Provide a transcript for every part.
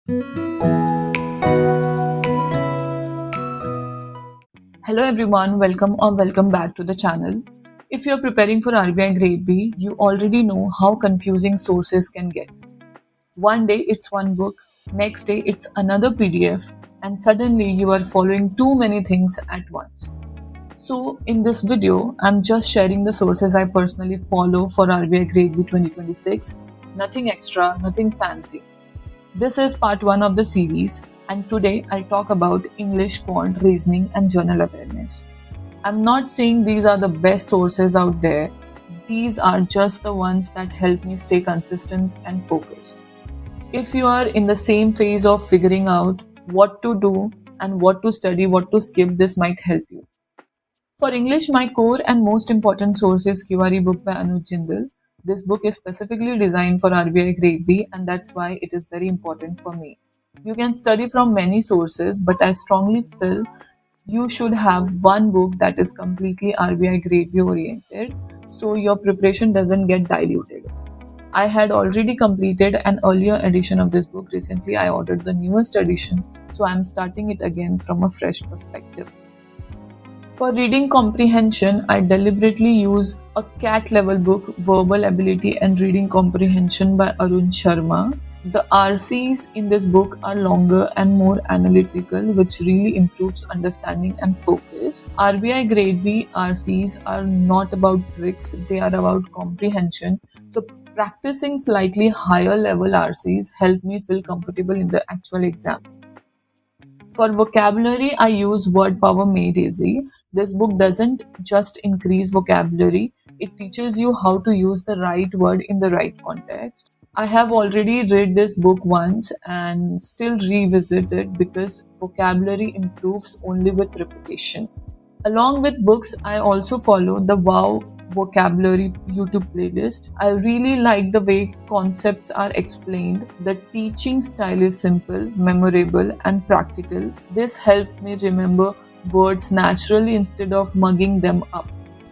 Hello everyone, welcome back to the channel. If you're preparing for RBI Grade B, you already know how confusing sources can get. One day it's one book, next day it's another PDF, and suddenly you are following too many things at once. So in this video, I'm just sharing the sources I personally follow for RBI Grade B 2026. Nothing extra, nothing fancy. This is part 1 of the series, and today I'll talk about English, quant, reasoning, and journal awareness. I'm not saying these are the best sources out there, these are just the ones that help me stay consistent and focused. If you are in the same phase of figuring out what to do and what to study, what to skip, this might help you. For English, my core and most important source is QRE book by Anuj Jindal. This book is specifically designed for RBI Grade B, and that's why it is very important for me. You can study from many sources, but I strongly feel you should have one book that is completely RBI Grade B oriented, so your preparation doesn't get diluted. I had already completed an earlier edition of this book recently. I ordered the newest edition, so I'm starting it again from a fresh perspective. For reading comprehension, I deliberately use a CAT level book, Verbal Ability and Reading Comprehension by Arun Sharma. The RCs in this book are longer and more analytical, which really improves understanding and focus. RBI Grade B RCs are not about tricks, they are about comprehension. So practicing slightly higher level RCs help me feel comfortable in the actual exam. For vocabulary, I use Word Power Made Easy. This book doesn't just increase vocabulary, it teaches you how to use the right word in the right context. I have already read this book once and still revisit it because vocabulary improves only with repetition. Along with books, I also follow the Wow Vocabulary YouTube playlist. I really like the way concepts are explained. The teaching style is simple, memorable, and practical. This helped me remember words naturally instead of mugging them up.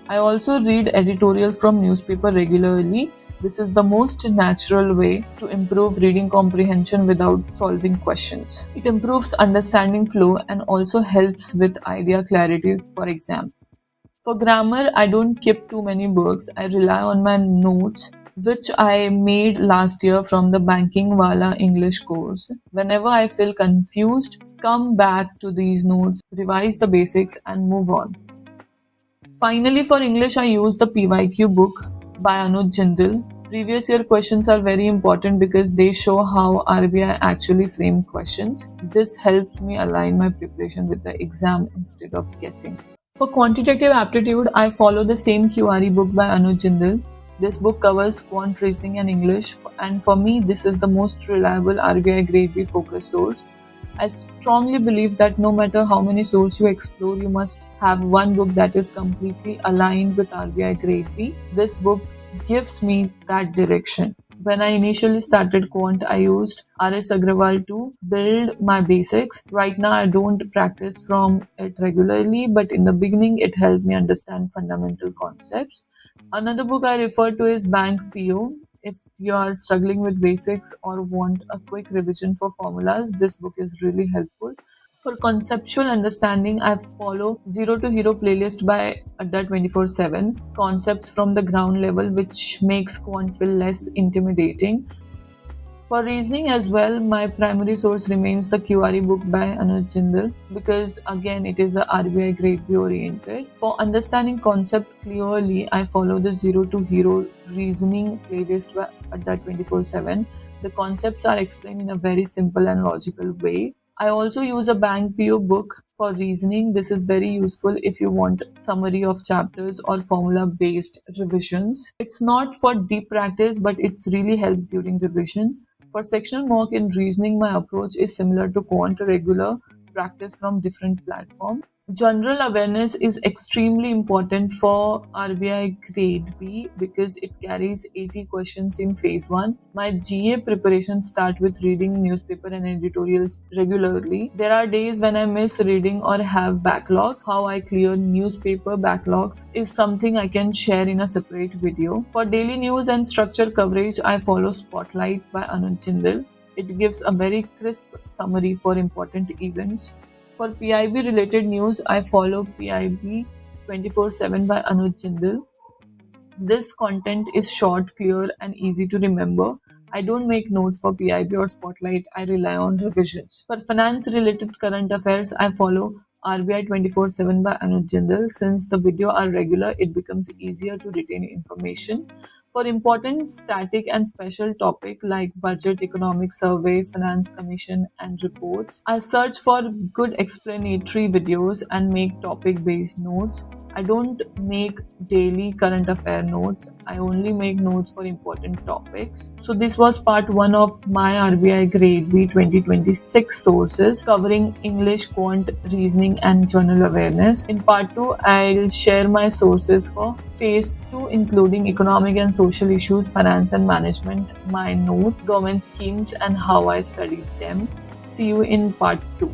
I also read editorials from newspaper regularly. This is the most natural way to improve reading comprehension without solving questions. It improves understanding flow and also helps with idea clarity for exam. For grammar, I don't keep too many books. I rely on my notes, which I made last year from the Banking Wala English course. Whenever I feel confused, come back to these notes, revise the basics, and move on. Finally, for English, I use the PYQ book by Anuj Jindal. Previous year questions are very important because they show how RBI actually framed questions. This helps me align my preparation with the exam instead of guessing. For quantitative aptitude, I follow the same QRE book by Anuj Jindal. This book covers quant, reasoning, and English, and for me, this is the most reliable RBI Grade B focus source. I strongly believe that no matter how many sources you explore, you must have one book that is completely aligned with RBI Grade B. This book gives me that direction. When I initially started Quant, I used R.S. Agrawal to build my basics. Right now, I don't practice from it regularly, but in the beginning, it helped me understand fundamental concepts. Another book I refer to is Bank PO. If you are struggling with basics or want a quick revision for formulas, this book is really helpful. For conceptual understanding, I follow Zero to Hero playlist by Adda 24/7, concepts from the ground level, which makes quant feel less intimidating. For reasoning as well, my primary source remains the QRE book by Anuj Jindal because again it is a RBI Grade B oriented. For understanding concept clearly, I follow the Zero to Hero reasoning playlist by Adda 24/7. The concepts are explained in a very simple and logical way. I also use a Bank PO book for reasoning. This is very useful if you want summary of chapters or formula based revisions. It's not for deep practice, but it's really helped during revision. For sectional mock in reasoning, my approach is similar to quant, regular practice from different platforms. General awareness is extremely important for RBI Grade B because it carries 80 questions in phase 1. My GA preparation start with reading newspaper and editorials regularly. There are days when I miss reading or have backlogs. How I clear newspaper backlogs is something I can share in a separate video. For daily news and structure coverage, I follow Spotlight by Anuj Jindal. It gives a very crisp summary for important events. For PIB related news, I follow PIB 24/7 by Anuj Jindal. This content is short, clear, and easy to remember. I don't make notes for PIB or Spotlight, I rely on revisions. For finance related current affairs, I follow RBI 24/7 by Anuj Jindal. Since the video are regular, it becomes easier to retain information. For important static and special topic like budget, economic survey, finance commission, and reports, I search for good explanatory videos and make topic based notes. I don't make daily current affair notes. I only make notes for important topics. So this was part 1 of my RBI Grade B 2026 sources covering English, Quant, reasoning and journal awareness. In part 2, I'll share my sources for Phase 2 including economic and social issues, finance and management, my notes, government schemes and how I studied them. See you in part 2.